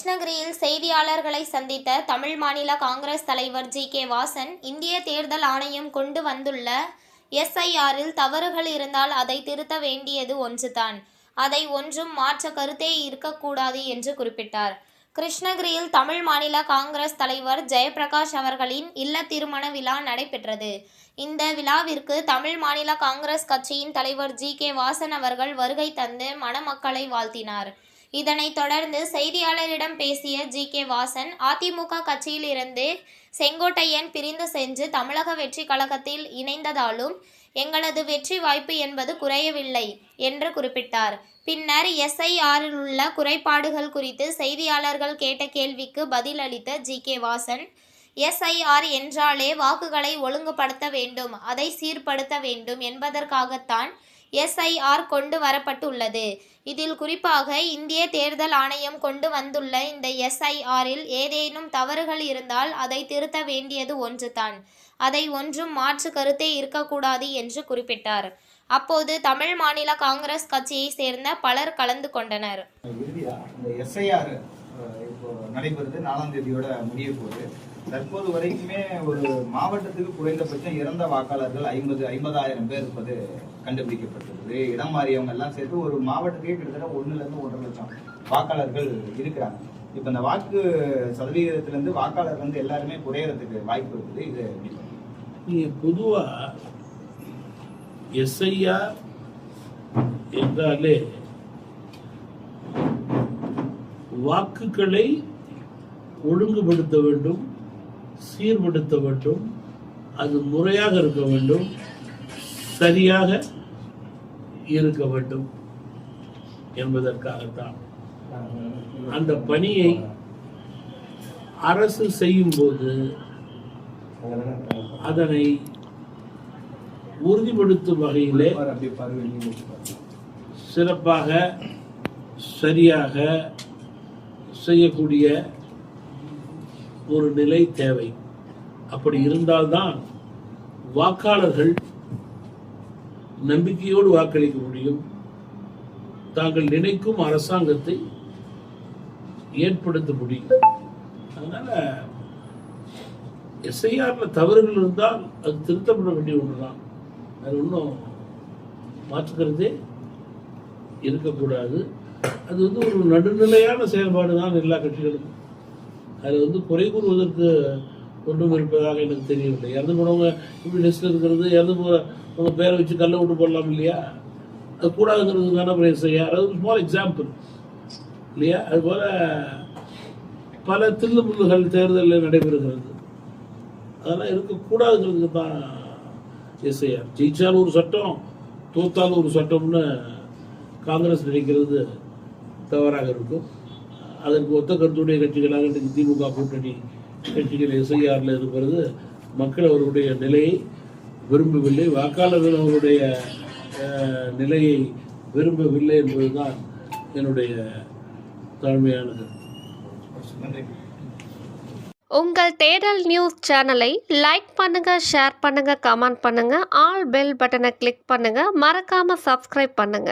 கிருஷ்ணகிரியில் செய்தியாளர்களை சந்தித்த தமிழ் மாநில காங்கிரஸ் தலைவர் ஜி.கே. வாசன், இந்திய தேர்தல் ஆணையம் கொண்டு வந்துள்ள எஸ்.ஐ.ஆரில் தவறுகள் இருந்தால் அதை திருத்த வேண்டியது ஒன்றுதான். அதை ஒன்றும் மாற்ற கருத்தே இருக்கக்கூடாது என்று குறிப்பிட்டார். கிருஷ்ணகிரியில் தமிழ் மாநில காங்கிரஸ் தலைவர் ஜெயபிரகாஷ் அவர்களின் இல்ல திருமண விழா நடைபெற்றது. இந்த விழாவிற்கு தமிழ் மாநில காங்கிரஸ் கட்சியின் தலைவர் ஜி.கே. வாசன் அவர்கள் வருகை தந்து மணமக்களை வாழ்த்தினார். இதனைத் தொடர்ந்து செய்தியாளரிடம் பேசிய ஜி.கே. வாசன், அதிமுக கட்சியில் இருந்து செங்கோட்டையன் பிரிந்து சென்று தமிழக வெற்றி கழகத்தில் இணைந்ததாலும் எங்களது வெற்றி வாய்ப்பு என்பது குறையவில்லை என்று குறிப்பிட்டார். பின்னர் எஸ்.ஐ.ஆரில் உள்ள குறைபாடுகள் குறித்து செய்தியாளர்கள் கேட்ட கேள்விக்கு பதிலளித்த ஜி.கே. வாசன், எஸ்.ஐ.ஆர் என்றாலே வாக்குகளை ஒழுங்குபடுத்த வேண்டும், அதை சீர்படுத்த வேண்டும் என்பதற்காகத்தான் எஸ்.ஐ.ஆர் கொண்டு வரப்பட்டுள்ளது. இதில் குறிப்பாக இந்திய தேர்தல் ஆணையம் கொண்டு வந்துள்ள இந்த எஸ்.ஐ.ஆரில் ஏதேனும் தவறுகள் இருந்தால் அதை திருத்த வேண்டியது ஒன்றுதான். அதை ஒன்றும் மாற்று கருத்தே இருக்கக்கூடாது என்று குறிப்பிட்டார். அப்போது தமிழ் மாநில காங்கிரஸ் கட்சியை சேர்ந்த பலர் கலந்து கொண்டனர். எஸ்.ஐ.ஆர் இப்போ நடைபெறுது, 4ஆம் தேதியோட முடிய போகுது. தற்போது வரைக்குமே ஒரு மாவட்டத்துக்கு குறைந்தபட்சம் இறந்த வாக்காளர்கள் 50,000 பேர் இருப்பது கண்டுபிடிக்கப்பட்டிருக்குது. இடம் மாறியவங்க எல்லாம் சேர்த்து ஒரு மாவட்டத்துக்கே கிட்டத்தட்ட 1.5 லட்சம் வாக்காளர்கள் இருக்கிறாங்க. இப்ப இந்த வாக்கு சதவீதத்திலிருந்து வாக்காளர் வந்து எல்லாருமே குறையறதுக்கு வாய்ப்பு இருக்குது. இது நீங்க பொதுவா எஸ்.ஐ.ஆர் என்றாலே வாக்குகளை ஒழுங்குபடுத்த வேண்டும், சீர்படுத்த வேண்டும், அது முறையாக இருக்க வேண்டும், சரியாக இருக்க வேண்டும் என்பதற்காகத்தான். அந்த பணியை அரசு செய்யும் போது அதனை உறுதிப்படுத்தும் வகையிலே சிறப்பாக சரியாக செய்யக்கூடிய ஒரு நிலை தேவை. அப்படி இருந்தால்தான் வாக்காளர்கள் நம்பிக்கையோடு வாக்களிக்க முடியும், தாங்கள் நினைக்கும் அரசாங்கத்தை ஏற்படுத்த முடியும். அதனால எஸ்.ஐ.ஆர்ல தவறுகள் இருந்தால் அது திருத்தப்பட வேண்டிய ஒன்றுதான். அது ஒன்றும் மாற்றுக்கிறதே இருக்கக்கூடாது. அது ஒரு நடுநிலையான செயல்பாடு தான் எல்லா கட்சிகளுக்கும். அது குறை கூறுவதற்கு ஒன்றும் இருப்பதாக எனக்கு தெரியவில்லை. இறந்து போனவங்க இப்படி லிஸ்ட்ல இருக்கிறது, இறந்து போனவங்க பேரை வச்சு கல்லை விட்டு போடலாம் இல்லையா? அது கூடாதுங்கிறதுக்கான எஸ்.ஐ.ஆர் அது ஸ்மால் எக்ஸாம்பிள் இல்லையா? அதுபோல பல தில்லுமுல்லுகள் தேர்தலில் நடைபெறுகிறது. அதெல்லாம் இருக்கக்கூடாதுங்கிறதுக்கு தான் எஸ்.ஐ.ஆர். ஜெயிச்சாலும் ஒரு சட்டம், தோத்தாலும் ஒரு சட்டம்னு காங்கிரஸ் நினைக்கிறது தவறாக இருக்கும். அதற்கு ஒத்த கருத்துடைய கட்சிகளாக இன்றைக்கு திமுக கூட்டணி கட்சிகள் எஸ்.ஐ.ஆர்ல இருக்கிறது மக்கள் அவர்களுடைய நிலையை விரும்பவில்லை, வாக்காளர்கள் அவருடைய நிலையை விரும்பவில்லை என்பதுதான் என்னுடைய தாழ்மையானது. உங்கள் தேடல் நியூஸ் சேனலை லைக் பண்ணுங்க, ஷேர் பண்ணுங்க, கமெண்ட் பண்ணுங்க, ஆல் பெல் பட்டனை கிளிக் பண்ணுங்க, மறக்காம சப்ஸ்கிரைப் பண்ணுங்க.